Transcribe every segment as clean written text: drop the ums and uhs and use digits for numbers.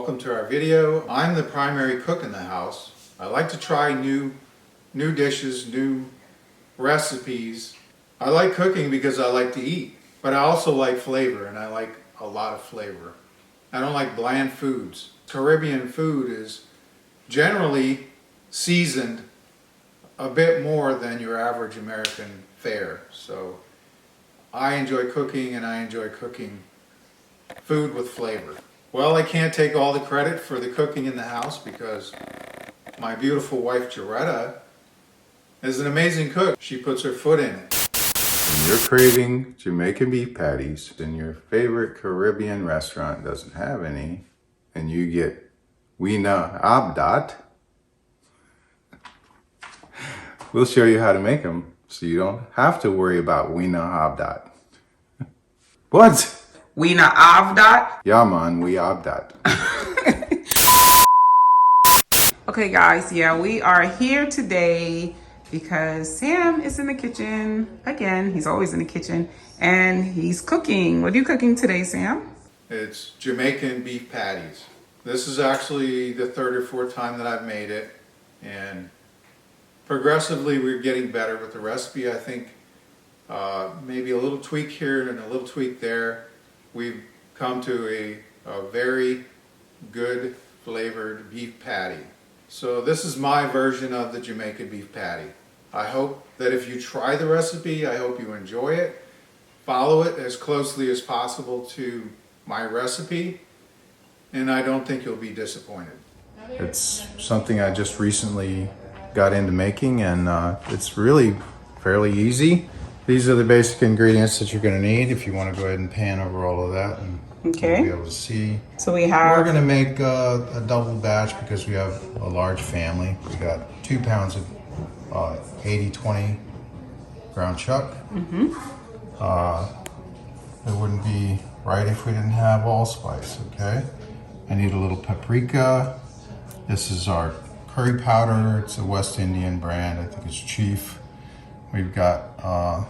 welcome to our video. I'm the primary cook in the house. I like to try new dishes, new recipes. I like cooking because I like to eat, but I also like flavor, and I like a lot of flavor. I don't like bland foods. Caribbean food is generally seasoned a bit more than your average American fare. So I enjoy cooking, and I enjoy cooking food with flavor. Well, I can't take all the credit for the cooking in the house because my beautiful wife Jaretta is an amazing cook. She puts her foot in it. When you're craving Jamaican beef patties and your favorite Caribbean restaurant doesn't have any, and you get Ave Dat, we'll show you how to make them so you don't have to worry about Ave Dat. What? Ave Dat? Yah Mon, Ave Dat. Okay guys, yeah, we are here today because Sam is in the kitchen again. He's always in the kitchen and he's cooking. What are you cooking today, Sam? It's Jamaican beef patties. This is actually the third or fourth time that I've made it, and progressively we're getting better with the recipe. I think maybe a little tweak here and a little tweak there. We've come to a very good flavored beef patty. So this is my version of the Jamaican beef patty. I hope that if you try the recipe, I hope you enjoy it. Follow it as closely as possible to my recipe, and I don't think you'll be disappointed. It's something I just recently got into making, and it's really fairly easy. These are the basic ingredients that you're going to need if you want to go ahead and pan over all of that, and okay, you'll be able to see. So we're going to make a double batch because we have a large family. We got 2 pounds of 80-20 ground chuck. It wouldn't be right if we didn't have allspice, okay? I need a little paprika. This is our curry powder. It's a West Indian brand. I think it's Chief. We've got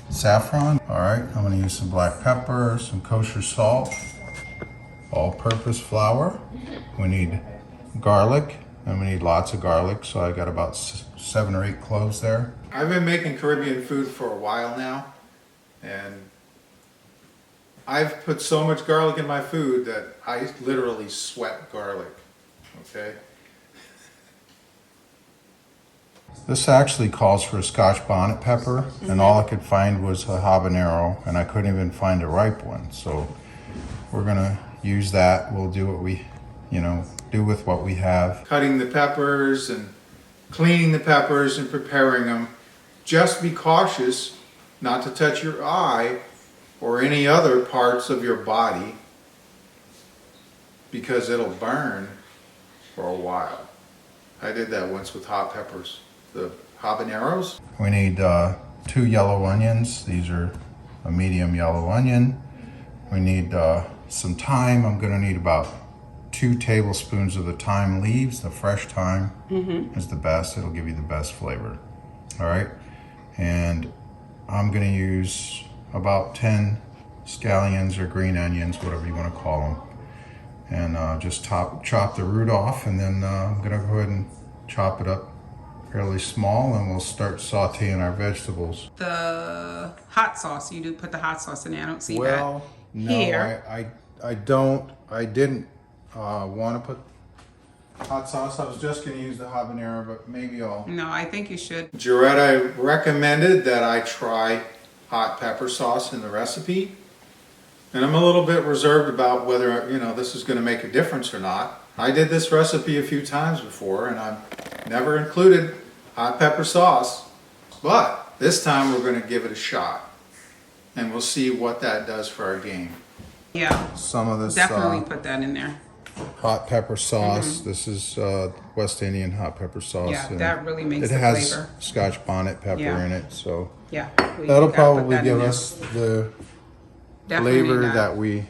saffron. All right, I'm gonna use some black pepper, some kosher salt, all-purpose flour. We need garlic, and we need lots of garlic, so I got about 7 or 8 cloves there. I've been making Caribbean food for a while now, and I've put so much garlic in my food that I literally sweat garlic, okay? This actually calls for a Scotch bonnet pepper, and all I could find was a habanero, and I couldn't even find a ripe one. So we're gonna use that. We'll do what we, do with what we have. Cutting the peppers and cleaning the peppers and preparing them. Just be cautious not to touch your eye or any other parts of your body because it'll burn for a while. I did that once with hot peppers. The habaneros. We need 2 yellow onions. These are a medium yellow onion. We need some thyme. I'm going to need about 2 tablespoons of the thyme leaves. The fresh thyme is the best. It'll give you the best flavor. All right. And I'm going to use about 10 scallions or green onions, whatever you want to call them. And just chop the root off, and then I'm going to go ahead and chop it up fairly small, and we'll start sauteing our vegetables. The hot sauce, you do put the hot sauce in there. I don't see that. Well, no, here. I didn't want to put hot sauce. I was just going to use the habanero, but maybe I'll... No, I think you should. Jaretta recommended that I try hot pepper sauce in the recipe, and I'm a little bit reserved about whether, this is going to make a difference or not. I did this recipe a few times before, and I've never included hot pepper sauce, but this time we're going to give it a shot, and we'll see what that does for our game. Yeah, some of this definitely put that in there. Hot pepper sauce. This is West Indian hot pepper sauce. Yeah, that really makes it the has flavor. Scotch bonnet pepper in it, so yeah, that'll probably give us the flavor that we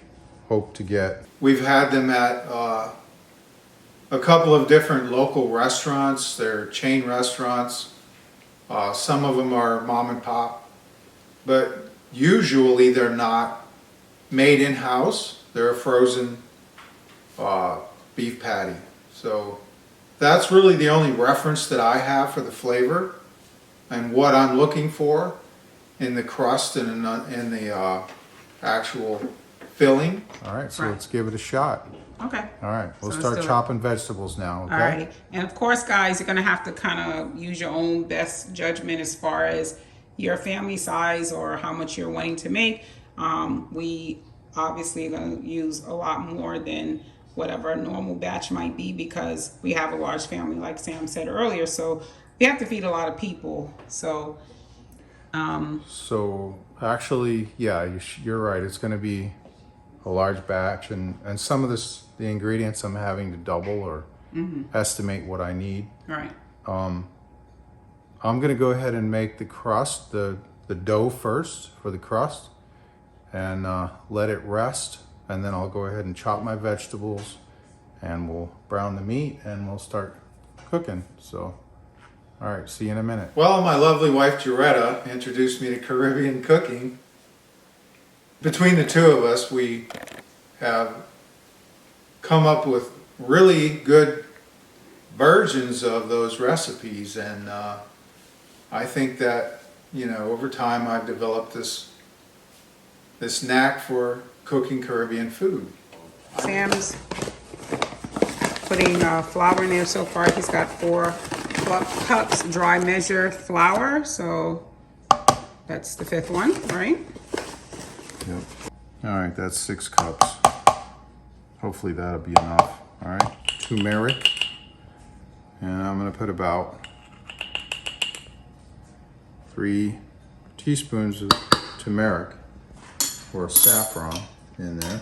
hope to get. We've had them at a couple of different local restaurants. They're chain restaurants. Some of them are mom and pop, but usually they're not made in-house. They're a frozen beef patty. So that's really the only reference that I have for the flavor and what I'm looking for in the crust and in the actual filling. All right, so let's give it a shot. Okay. All right, we'll So start chopping vegetables now, okay? All right. And of course, guys, you're going to have to kind of use your own best judgment as far as your family size or how much you're wanting to make. We obviously are going to use a lot more than whatever a normal batch might be because we have a large family, like Sam said earlier. So we have to feed a lot of people. So, So actually, yeah, you're right. It's going to be a large batch, and some of the ingredients I'm having to double or estimate what I need. right. I'm going to go ahead and make the crust, the dough first for the crust, and let it rest, and then I'll go ahead and chop my vegetables, and we'll brown the meat, and we'll start cooking. So, all right, see you in a minute. Well, my lovely wife Joretta introduced me to Caribbean cooking. Between the two of us, we have come up with really good versions of those recipes, and I think that, you know, over time I've developed this knack for cooking Caribbean food. Sam's putting flour in there so far. He's got 4 cups dry measure flour. So that's the 5th one, right? Yep. All right, that's 6 cups. Hopefully that'll be enough. All right, turmeric. And I'm gonna put about 3 teaspoons of turmeric or saffron in there.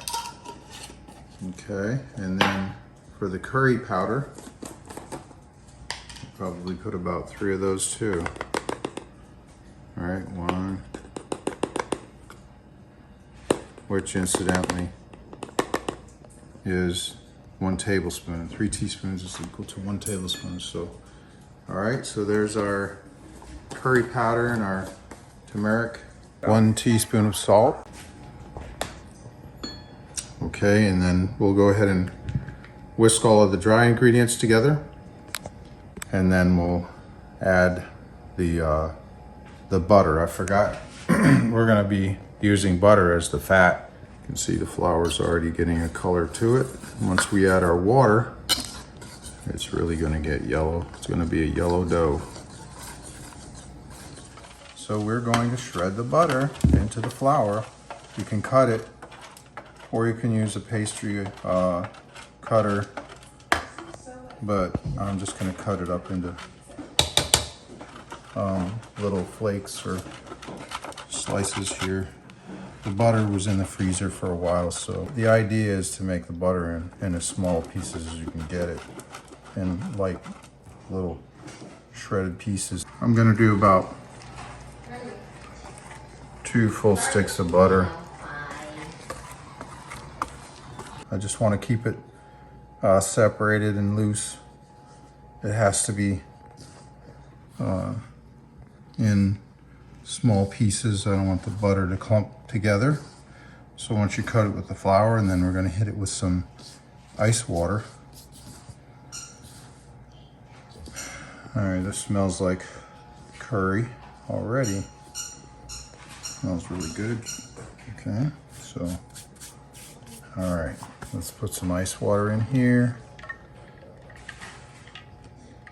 Okay, and then for the curry powder, I'll probably put about 3 of those too. All right, 1, which incidentally is 1 tablespoon. 3 teaspoons is equal to 1 tablespoon. So, all right, so there's our curry powder and our turmeric. 1 teaspoon of salt. Okay, and then we'll go ahead and whisk all of the dry ingredients together, and then we'll add the butter. I forgot we're going to be using butter as the fat. You can see the flour's already getting a color to it. Once we add our water, it's really going to get yellow. It's going to be a yellow dough. So we're going to shred the butter into the flour. You can cut it, or you can use a pastry cutter, but I'm just going to cut it up into little flakes or slices here. The butter was in the freezer for a while, so the idea is to make the butter in as small pieces as you can get it, in like little shredded pieces. I'm going to do about 2 full sticks of butter. I just want to keep it separated and loose. It has to be in small pieces. I don't want the butter to clump together. So once you cut it with the flour, and then we're going to hit it with some ice water. All right, this smells like curry already. Smells really good. Okay, so all right, let's put some ice water in here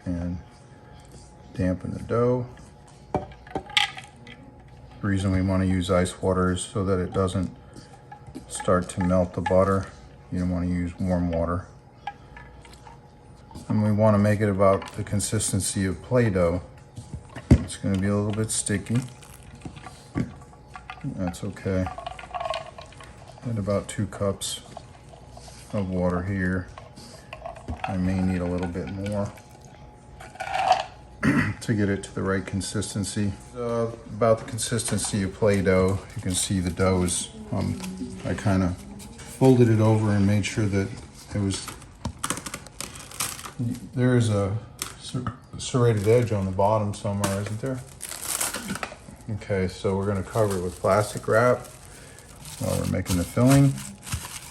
and dampen the dough. The reason we want to use ice water is so that it doesn't start to melt the butter. You don't want to use warm water. And we want to make it about the consistency of Play-Doh. It's going to be a little bit sticky. That's okay. And about 2 cups of water here. I may need a little bit more to get it to the right consistency. About the consistency of Play-Doh. You can see the dough is, I kind of folded it over and made sure that it was, there is a serrated edge on the bottom somewhere, isn't there? Okay, so we're going to cover it with plastic wrap while we're making the filling.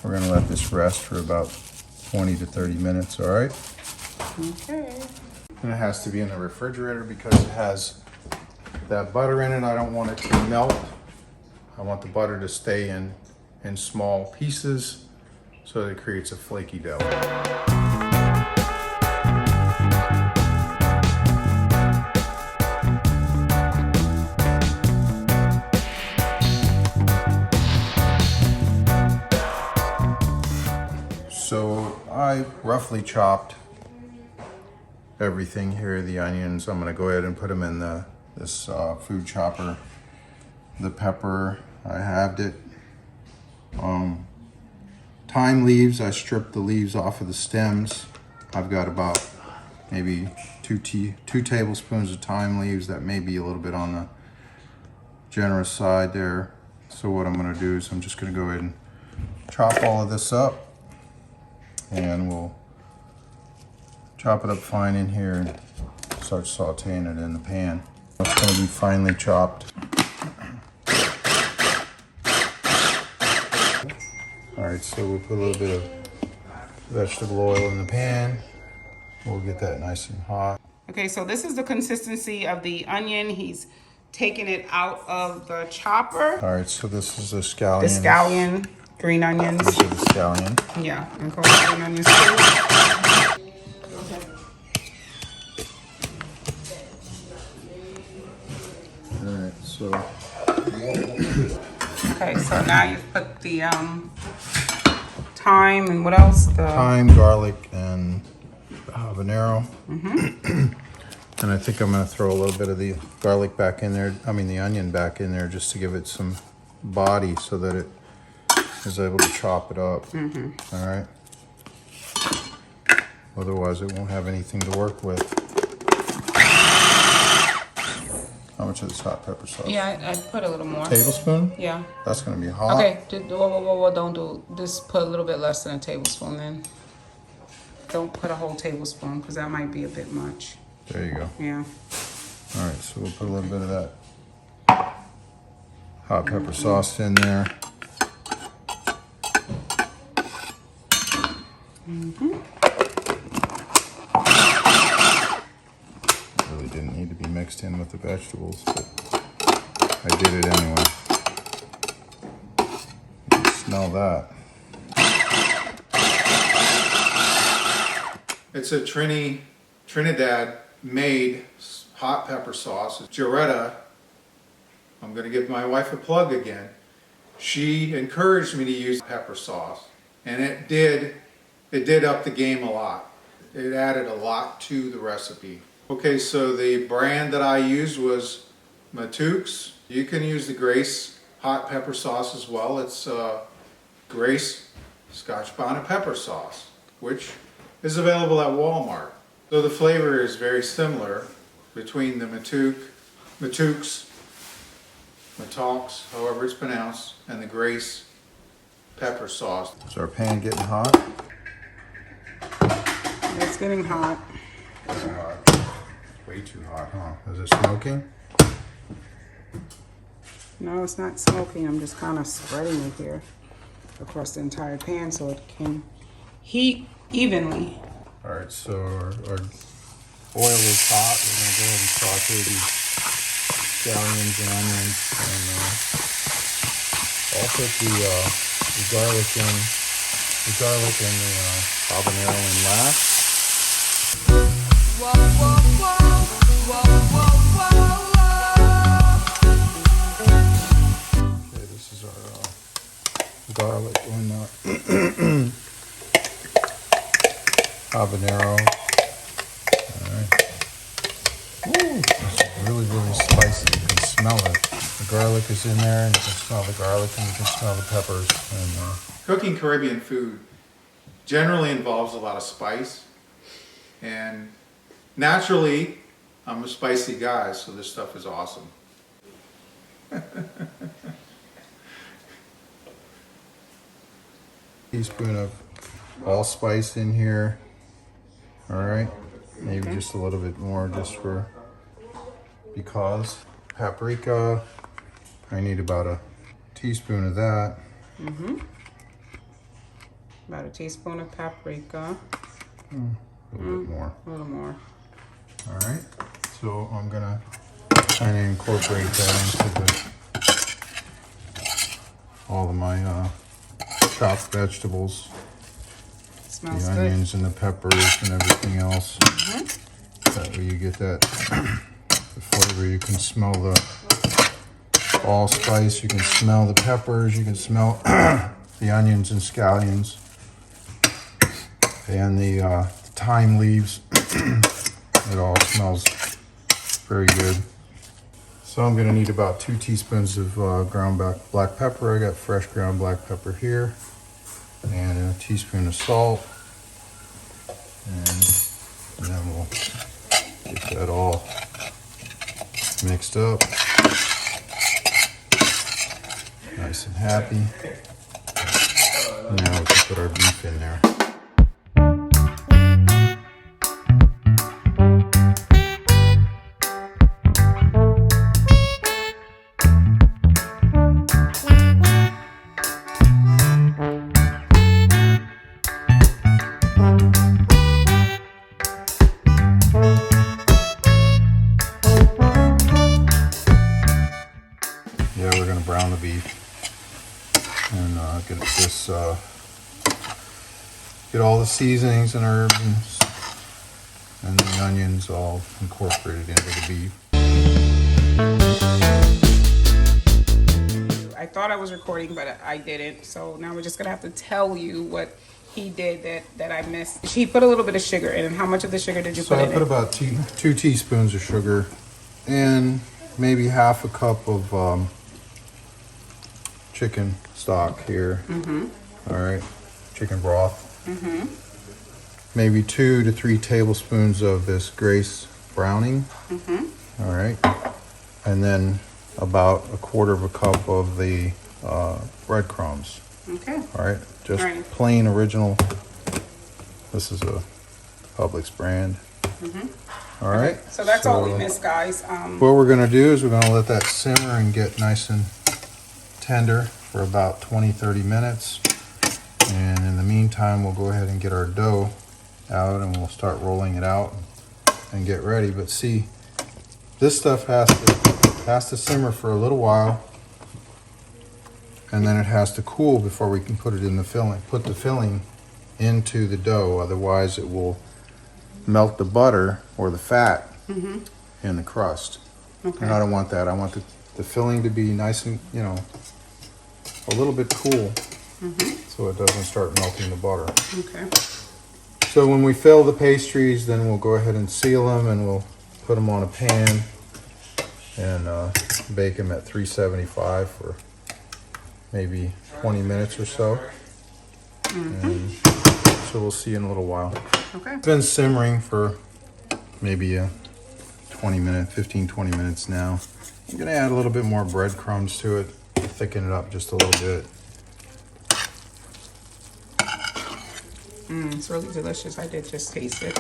We're going to let this rest for about 20 to 30 minutes, all right? Okay. And it has to be in the refrigerator because it has that butter in it. I don't want it to melt. I want the butter to stay in small pieces so that it creates a flaky dough. So I roughly chopped everything here, the onions. I'm gonna go ahead and put them in this food chopper. The pepper, I halved it. Thyme leaves, I stripped the leaves off of the stems. I've got about maybe two tablespoons of thyme leaves. That may be a little bit on the generous side there. So what I'm gonna do is I'm just gonna go ahead and chop all of this up, and we'll chop it up fine in here and start sauteing it in the pan. It's going to be finely chopped. All right, so we'll put a little bit of vegetable oil in the pan. We'll get that nice and hot. Okay, so this is the consistency of the onion. He's taking it out of the chopper. All right, so this is the scallion. The scallion, green onions. These are the scallion. Yeah, and cold green onions too. All right, so. Okay, so now you put the thyme and what else? The Thyme, garlic, and habanero. And I think I'm going to throw a little bit of the garlic back in there. I mean the onion back in there just to give it some body so that it is able to chop it up. All right. Otherwise, it won't have anything to work with. How much of this hot pepper sauce? yeah, I put a little more. Tablespoon? Yeah. That's going to be hot. Okay, whoa, don't do. Just put a little bit less than a tablespoon then. Don't put a whole tablespoon because that might be a bit much. There you go. Yeah. All right, so we'll put a little bit of that hot pepper sauce in there. Really didn't need to be mixed in with the vegetables, but I did it anyway. You can smell that. It's a Trinidad made hot pepper sauce. It's Joretta. I'm going to give my wife a plug again. She encouraged me to use pepper sauce, and it did up the game a lot. It added a lot to the recipe. Okay, so the brand that I used was Matook's. You can use the Grace hot pepper sauce as well. It's Grace Scotch bonnet pepper sauce, which is available at Walmart. So the flavor is very similar between the Matook's, however it's pronounced, and the Grace pepper sauce. Is our pan getting hot? It's getting hot. It's hot. Way too hot, huh? Is it smoking? No, it's not smoking. I'm just kind of spreading it here across the entire pan so it can heat evenly. All right, so our oil is hot. We're going to go ahead and saute these scallions and onions, and I'll put the garlic in, and the habanero in last. Okay, this is our garlic and habanero. All right. Ooh, it's really, really spicy. You can smell it. The garlic is in there, and you can smell the garlic, and you can smell the peppers. And cooking Caribbean food generally involves a lot of spice, and naturally, I'm a spicy guy, so this stuff is awesome. Teaspoon of allspice in here. All right, maybe just a little bit more just for because. Paprika, I need about a teaspoon of that. About a teaspoon of paprika. A little bit more. A little more. All right. So I'm gonna kind of incorporate that into all of my chopped vegetables. Smells the good. onions and the peppers and everything else. That way you get that the flavor. You can smell the allspice, you can smell the peppers, you can smell the onions and scallions and the thyme leaves. It all smells very good. So I'm gonna need about 2 teaspoons of ground black pepper. I got fresh ground black pepper here, and a teaspoon of salt. And then we'll get that all mixed up. Nice and happy. Now we can put our beef in there. Yeah, we're gonna brown the beef and get all the seasonings and herbs and the onions all incorporated into the beef. I thought I was recording, but I didn't. So now we're just gonna have to tell you what he did that I missed. He put a little bit of sugar in. And how much of the sugar did you put in? So I put about 2 teaspoons of sugar and maybe half a cup of chicken stock here. All right, chicken broth. Maybe 2 to 3 tablespoons of this Grace browning. All right, and then about 1/4 cup of the breadcrumbs. Okay. All right, just All right. plain original. This is a Publix brand. All right. So that's all we missed, guys. What we're gonna do is we're gonna let that simmer and get nice and tender for about 20-30 minutes. And in the meantime, we'll go ahead and get our dough out and we'll start rolling it out and get ready. But see, this stuff has to simmer for a little while, and then it has to cool before we can put it in the filling. Put the filling into the dough, otherwise it will melt the butter or the fat in the crust. Okay. And I don't want that. I want the filling to be nice and, a little bit cool, so it doesn't start melting the butter. Okay. So when we fill the pastries, then we'll go ahead and seal them, and we'll put them on a pan and bake them at 375 for maybe 20 minutes or so. And so we'll see in a little while. Okay. It's been simmering for maybe 15-20 minutes now. I'm gonna add a little bit more breadcrumbs to it, thicken it up just a little bit. It's really delicious. I did just taste it.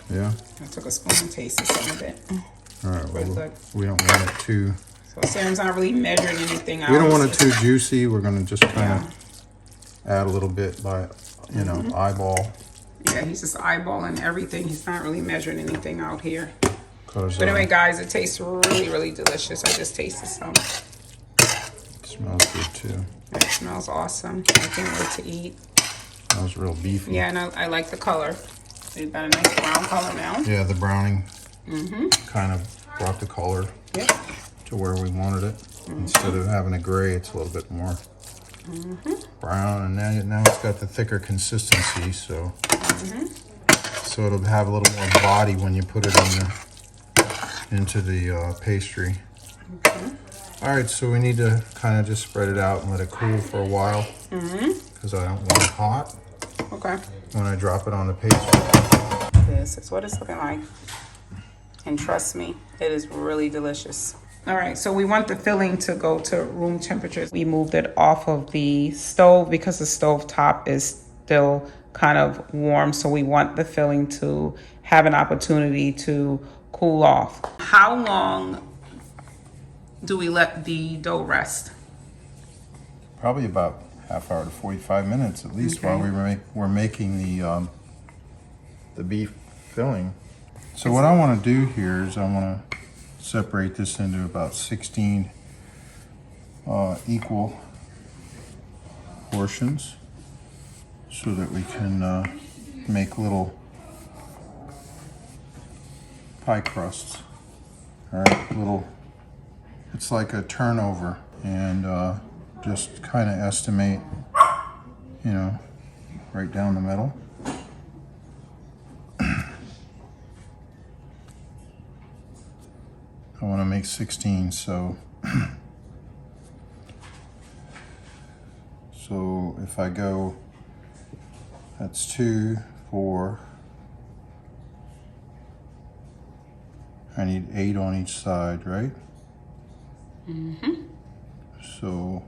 Yeah. I took a spoon and tasted some of it. All right. Very Well, good. we don't want it too. So Sam's not really measuring anything out. We don't want it too juicy. We're gonna just kind of add a little bit by, eyeball. Yeah, he's just eyeballing everything. He's not really measuring anything out here. 'Cause, But anyway, guys, it tastes really, really delicious. I just tasted some. it smells good too. It smells awesome. I can't wait to eat. Smells real beefy. Yeah, and I like the color. We've got a nice brown color now. Yeah, the browning kind of brought the color Yep. to where we wanted it. Instead of having a gray, it's a little bit more brown, and now it's got the thicker consistency, so so it'll have a little more body when you put it into the pastry. All right, so we need to kind of just spread it out and let it cool for a while because I don't want it hot Okay. when I drop it on the pastry. This is what it's looking like. And trust me, it is really delicious. All right, so we want the filling to go to room temperature. We moved it off of the stove because the stove top is still kind of warm. So we want the filling to have an opportunity to cool off. How long do we let the dough rest? Probably about half hour to 45 minutes at least while we're making the beef filling. So what I want to do here is I want to separate this into about 16 equal portions so that we can make little pie crusts. All right, little, it's like a turnover, and just kind of estimate, you know, right down the middle. I want to make 16, so so if I go, that's 2, 4, I need 8 on each side, right? Mm-hmm. So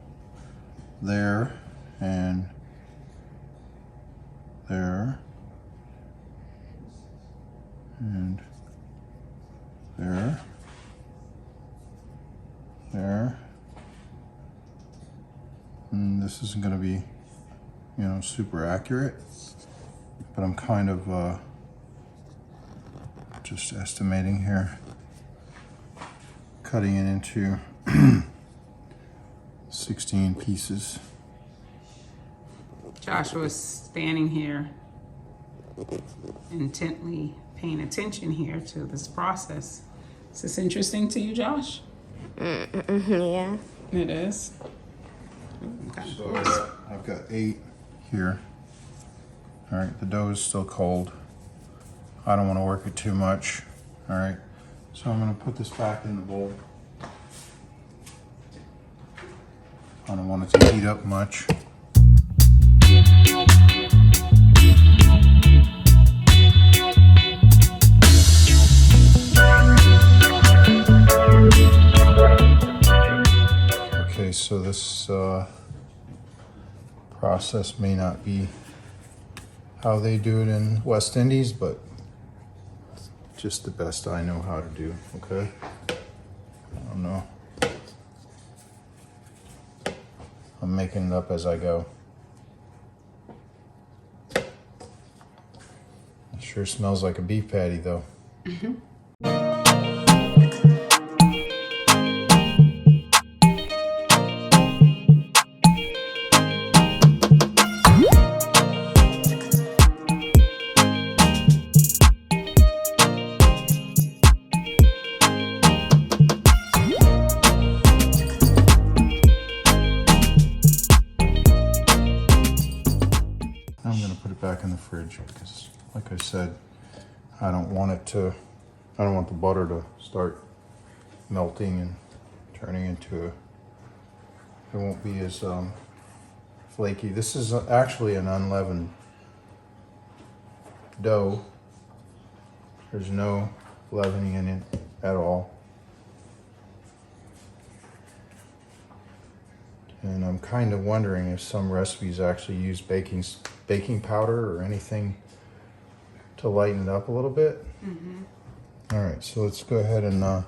there and there and there, there, and this isn't going to be, you know, super accurate, but I'm kind of just estimating here, cutting it into 16 pieces. Joshua's standing here intently paying attention here to this process. Is this interesting to you, Josh? Yeah. It is. So I've got 8 here. All right, the dough is still cold. I don't want to work it too much. All right, so I'm going to put this back in the bowl. I don't want it to heat up much. Okay, so this process may not be how they do it in West Indies, but it's just the best I know how to do, okay? I don't know. I'm making it up as I go. It sure smells like a beef patty though. Mm-hmm. I'm gonna put it back in the fridge because, like I said, I don't want the butter to start melting and turning into it won't be as flaky. This is actually an unleavened dough. There's no leavening in it at all. And I'm kind of wondering if some recipes actually use baking powder or anything to lighten it up a little bit. Mm-hmm. All right, so let's go ahead and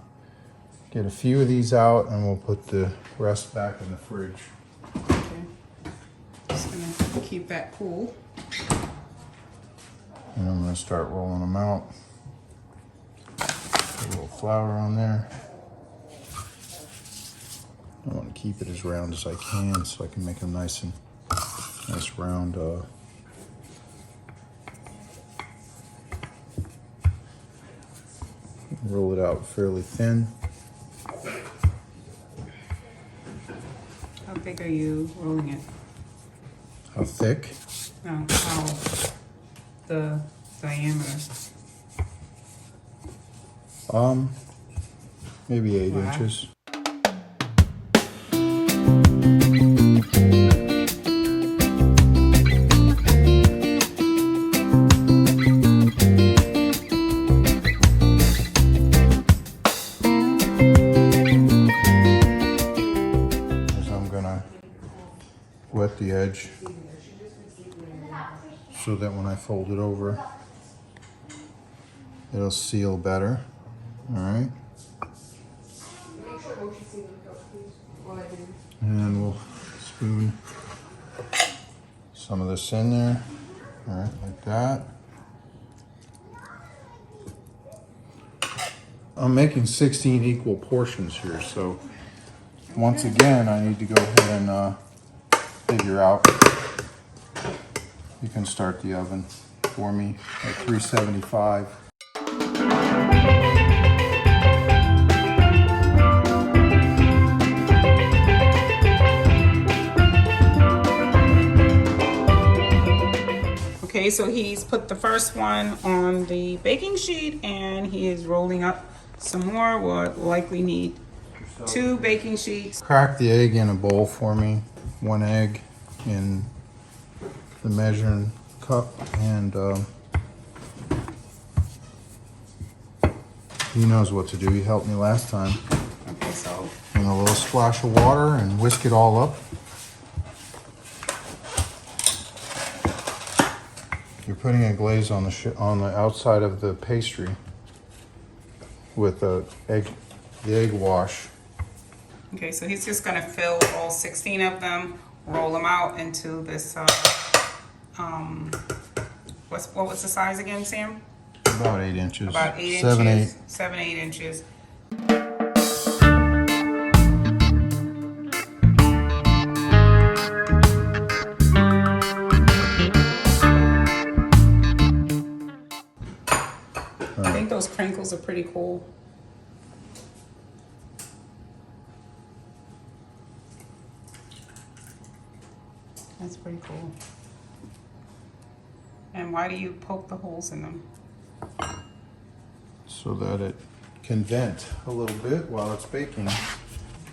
get a few of these out, and we'll put the rest back in the fridge. Okay. Just gonna keep that cool. And I'm gonna start rolling them out. Put a little flour on there. I want to keep it as round as I can so I can make them nice round. Roll it out fairly thin. How big are you rolling it? How thick? No, how the diameter. Maybe 8 Wow. inches. Wet the edge so that when I fold it over, it'll seal better. All right. And we'll spoon some of this in there. All right, like that. I'm making 16 equal portions here, so once again, I need to go ahead and figure out. You can start the oven for me at 375. Okay, so he's put the first one on the baking sheet and he is rolling up some more. We'll likely need 2 baking sheets. Crack the egg in a bowl for me. 1 egg in the measuring cup, and he knows what to do. He helped me last time. Okay, so. And a little splash of water and whisk it all up. You're putting a glaze on the outside of the pastry with the egg wash. Okay, so he's just gonna fill all 16 of them, roll them out into this, what was the size again, Sam? About 8 inches. About 8 7, inches. 8. 7, 8 inches. I think those crinkles are pretty cool. That's pretty cool. And why do you poke the holes in them? So that it can vent a little bit while it's baking.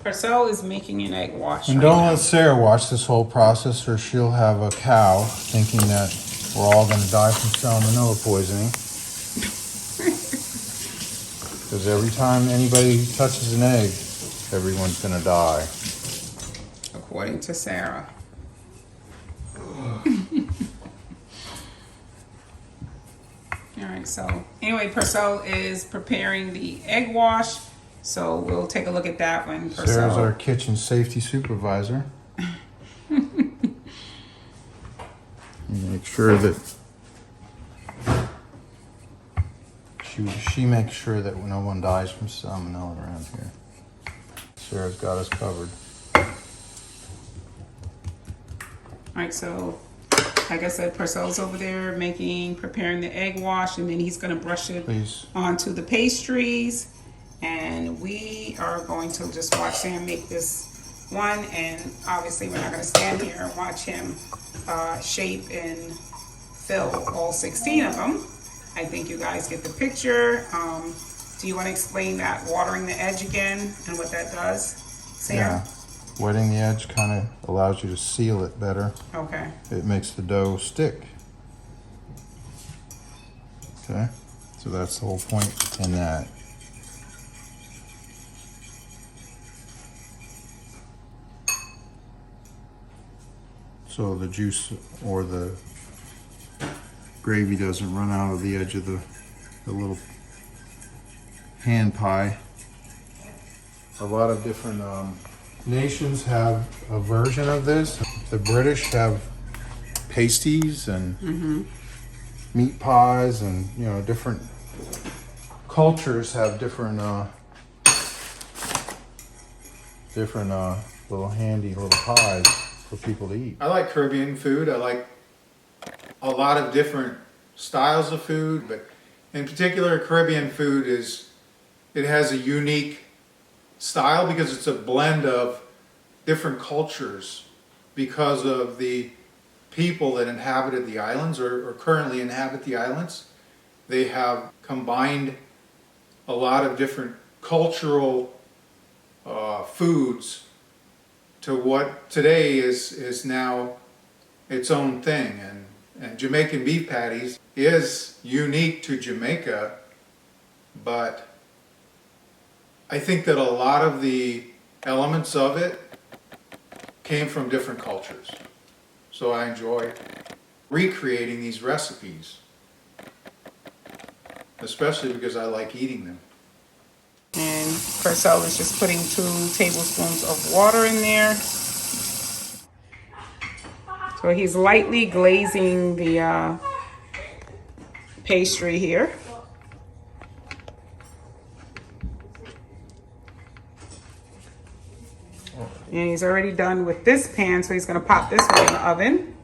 Purcell is making an egg wash. And right don't now. let Sarah watch this whole process, or she'll have a cow thinking that we're all going to die from salmonella poisoning. Because every time anybody touches an egg, everyone's going to die. According to Sarah. All right, so anyway, Purcell is preparing the egg wash. So we'll take a look at that when Purcell. Sarah's our kitchen safety supervisor. Make sure that she makes sure that no one dies from salmonella around here. Sarah's got us covered. All right, so like I said, Purcell's over there preparing the egg wash, and then he's gonna brush it onto the pastries. And we are going to just watch Sam make this one, and obviously we're not gonna stand here and watch him shape and fill all 16 of them. I think you guys get the picture. Do you wanna explain that watering the edge again and what that does, Sam? Yeah. Wetting the edge kind of allows you to seal it better. Okay. It makes the dough stick. Okay, so that's the whole point in that. So the juice or the gravy doesn't run out of the edge of the little hand pie. A lot of different nations have a version of this. The British have pasties and meat pies, and different cultures have different little handy little pies for people to eat. I like Caribbean food. I like a lot of different styles of food, but in particular Caribbean food it has a unique style because it's a blend of different cultures because of the people that inhabited the islands or currently inhabit the islands. They have combined a lot of different cultural foods to what today is now its own thing. And Jamaican beef patties is unique to Jamaica, but I think that a lot of the elements of it came from different cultures. So I enjoy recreating these recipes, especially because I like eating them. And Purcell is just putting 2 tablespoons of water in there. So he's lightly glazing the pastry here. And he's already done with this pan, so he's gonna pop this one in the oven.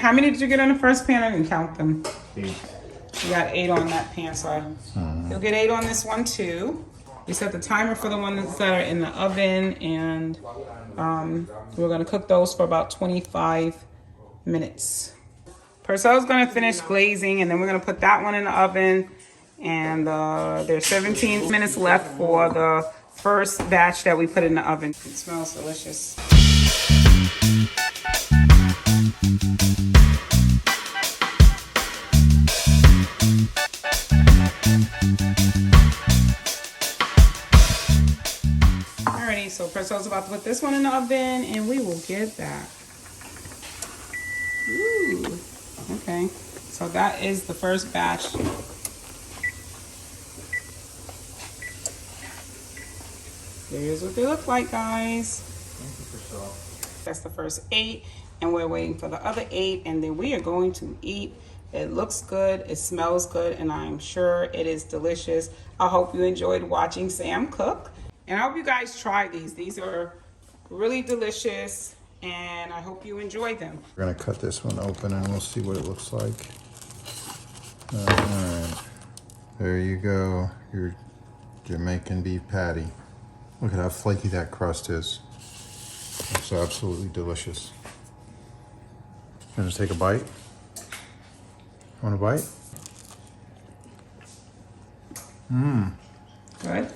How many did you get on the first pan? I didn't count them. 8. You got 8 on that pan, so you'll get 8 on this one too. We set the timer for the ones that are in the oven, and we're gonna cook those for about 25 minutes. Purcell's gonna finish glazing, and then we're gonna put that one in the oven. And there's 17 minutes left for the first batch that we put in the oven. It smells delicious. Alrighty, so Purcell's about to put this one in the oven, and we will get that. Ooh, okay. So that is the first batch. Here's what they look like, guys. Thank you, Purcell. That's the first 8, and we're waiting for the other 8, and then we are going to eat. It looks good, it smells good, and I'm sure it is delicious. I hope you enjoyed watching Sam cook, and I hope you guys try these. These are really delicious, and I hope you enjoy them. We're gonna cut this one open and we'll see what it looks like. Alright, there you go, your Jamaican beef patty. Look at how flaky that crust is. It's absolutely delicious. Gonna take a bite? Want a bite? Good?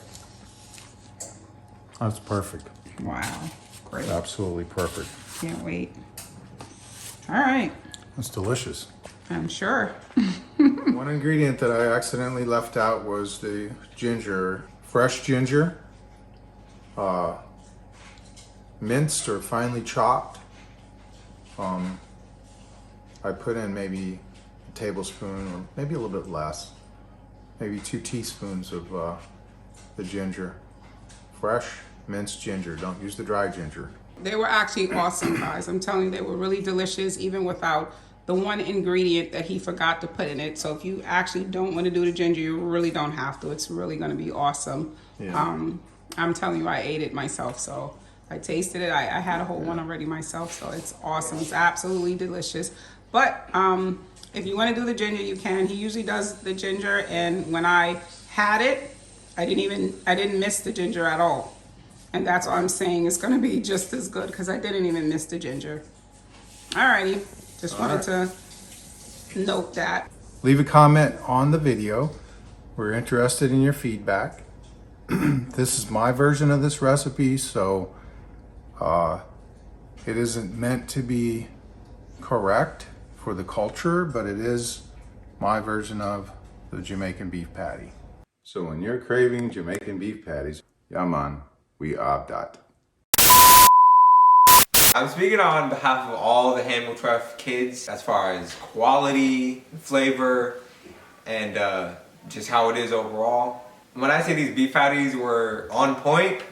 That's perfect. Wow, great. Absolutely perfect. Can't wait. All right, That's delicious. I'm sure. One ingredient that I accidentally left out was the ginger. Fresh ginger, minced or finely chopped. I put in maybe a tablespoon or maybe a little bit less, maybe 2 teaspoons of the ginger. Fresh minced ginger, don't use the dry ginger. They were actually awesome, guys. I'm telling you, they were really delicious, even without the one ingredient that he forgot to put in it. So if you actually don't want to do the ginger, you really don't have to. It's really going to be awesome. Yeah. I'm telling you, I ate it myself, so I tasted it. I had a whole one already myself, so it's awesome. It's absolutely delicious. But if you want to do the ginger, you can. He usually does the ginger, and when I had it, I didn't miss the ginger at all. And that's why I'm saying it's going to be just as good, because I didn't even miss the ginger. Alrighty, just wanted to note that. Leave a comment on the video. We're interested in your feedback. This is my version of this recipe, so it isn't meant to be correct for the culture, but it is my version of the Jamaican beef patty. So when you're craving Jamaican beef patties, Yah Mon, we Ave Dat. I'm speaking on behalf of all the Hamwiltref kids as far as quality, flavor, and just how it is overall. When I say these beef patties were on point,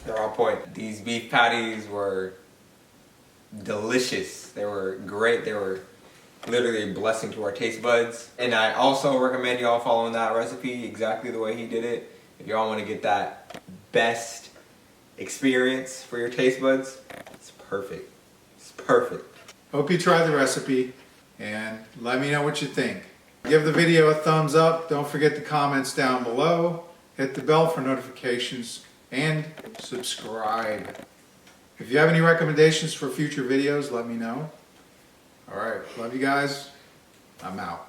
they're on point. These beef patties were delicious. They were great. They were literally a blessing to our taste buds. And I also recommend y'all following that recipe exactly the way he did it. If y'all want to get that best experience for your taste buds, it's perfect. It's perfect. Hope you try the recipe and let me know what you think. Give the video a thumbs up. Don't forget the comments down below. Hit the bell for notifications and subscribe. If you have any recommendations for future videos, let me know. All right, love you guys. I'm out.